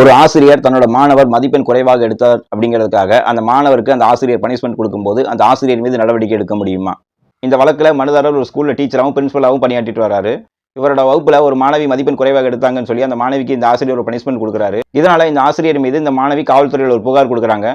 ஒரு ஆசிரியர் தன்னோட மாணவர் மதிப்பெண் குறைவாக எடுத்தார் அப்படிங்கிறதுக்காக அந்த மாணவருக்கு அந்த ஆசிரியர் பனிஷ்மெண்ட் கொடுக்கும்போது அந்த ஆசிரியர் மீது நடவடிக்கை எடுக்க முடியுமா? இந்த வழக்குல மனுதாரர் ஒரு ஸ்கூல்ல டீச்சராகவும் பிரின்சிபலாகவும் பணியாற்றிட்டு வராரு. இவரோட வகுப்புல ஒரு மாணவி மதிப்பெண் குறைவாக எடுத்தாங்கன்னு சொல்லி அந்த மாணவிக்கு இந்த ஆசிரியர் ஒரு பனிஷ்மெண்ட் கொடுக்குறாரு. இதனால இந்த ஆசிரியர் மீது இந்த மாணவி காவல்துறையில் ஒரு புகார் கொடுக்குறாங்க.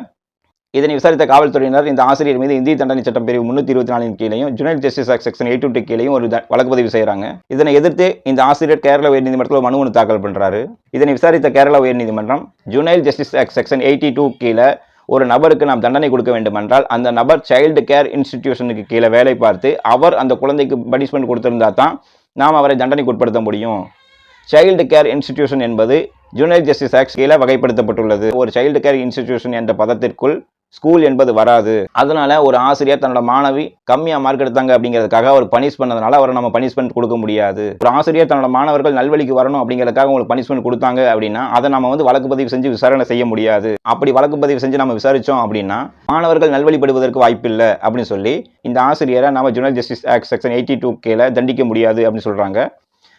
இதனை விசாரித்த காவல்துறையினர் இந்த ஆசிரியர் மீது இந்திய தண்டனை சட்டம் பிரிவு 324 கீழையும் ஜுனைல் ஜஸ்டிஸ் ஆக்ட் செக்ஷன் 822 கீழையும் ஒரு வழக்கு பதிவு செய்யறாங்க. இதனை எதிர்த்து இந்த ஆசிரியர் கேரள உயர்நீதிமன்றத்தில் மனு ஒன்று தாக்கல் பண்றாரு. இதனை விசாரித்த கேரள உயர்நீதிமன்றம் ஜுனைல் ஜஸ்டிஸ் ஆக்ட் செக்ஷன் 82 கீழே ஒரு நபருக்கு நாம் தண்டனை கொடுக்க வேண்டும் என்றால் அந்த நபர் சைல்டு கேர் இன்ஸ்டிடியூஷனுக்கு கீழே வேலை பார்த்து அவர் அந்த குழந்தைக்கு பனிஷ்மெண்ட் கொடுத்திருந்தா தான் நாம் அவரை தண்டனைக்கு உட்படுத்த முடியும். சைல்டு கேர் இன்ஸ்டிடியூஷன் என்பது ஜுனைல் ஜஸ்டிஸ் ஆக்ட் கீழே வகைப்படுத்தப்பட்டுள்ளது. ஒரு சைல்டு கேர் இன்ஸ்டிடியூஷன் என்ற பதத்திற்குள் ஸ்கூல் என்பது வராது. அதனால ஒரு ஆசிரியர் தன்னோட மாணவி கம்மியா மார்க் எடுத்தாங்க அப்படிங்கிறதுக்காக அவர் பனிஷ் பண்ணதுனால அவரை நம்ம பனிஷ்மெண்ட் கொடுக்க முடியாது. ஒரு ஆசிரியர் தன்னோட மாணவர்கள் நல்வழிக்கு வரணும் அப்படிங்கிறதுக்காக உங்களுக்கு பனிஷ்மெண்ட் கொடுத்தாங்க அப்படின்னா அதை நம்ம வழக்கு பதிவு செஞ்சு விசாரணை செய்ய முடியாது. அப்படி வழக்கு பதிவு செஞ்சு நம்ம விசாரிச்சோம் அப்படின்னா மாணவர்கள் நல்வழிப்படுவதற்கு வாய்ப்பில்லை அப்படின்னு சொல்லி இந்த ஆசிரியரை நம்ம ஜுனைல் ஜஸ்டிஸ் ஆக்ட் செக்ஷன் 82 கீழே தண்டிக்க முடியாது அப்படின்னு சொல்றாங்க.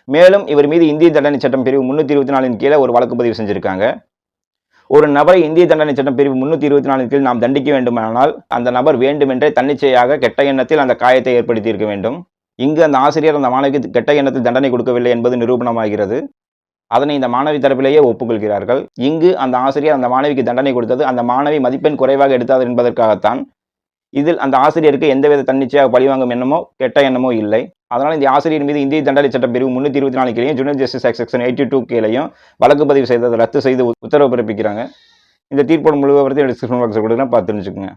மேலும் இவர் மீது இந்திய தண்டனை சட்டம் பிரிவு 324 கீழே ஒரு வழக்கு பதிவு செஞ்சிருக்காங்க. ஒரு நபரை இந்திய தண்டனை சட்டம் பிரிவு 324 கீழ் நாம் தண்டிக்க வேண்டுமானால் அந்த நபர் வேண்டுமென்றே தன்னிச்சையாக கெட்ட எண்ணத்தில் அந்த காயத்தை ஏற்படுத்தி இருக்க வேண்டும். இங்கு அந்த ஆசிரியர் அந்த மாணவிக்கு கெட்ட எண்ணத்தில் தண்டனை கொடுக்கவில்லை என்பது நிரூபணமாகிறது. அதனை இந்த மாணவி தரப்பிலேயே ஒப்புக்கொள்கிறார்கள். இங்கு அந்த ஆசிரியர் அந்த மாணவிக்கு தண்டனை கொடுத்தது அந்த மாணவி மதிப்பெண் குறைவாக எடுத்தார் என்பதற்காகத்தான். இதில் அந்த ஆசிரியருக்கு எந்தவித தன்னிச்சையாக பழிவாங்கும் எண்ணமோ கெட்ட எண்ணமோ இல்லை. அதனால் இந்த ஆசிரியர் மீது இந்திய தண்டனை சட்டம் பிரிவு 324 கீழையும் ஜுனைல் ஜஸ்டிஸ் ஆக்ட் செக்ஷன் 82 கீழையும் வழக்கு பதிவு செய்ததை ரத்து செய்து உத்தரவு பிறப்பிக்கிறாங்க. இந்த தீர்ப்போட முழு விவரத்தை டிஸ்கிரிப்ஷன் பாக்ஸில் கொடுக்குறேன், பார்த்து தெரிஞ்சுக்கோங்க.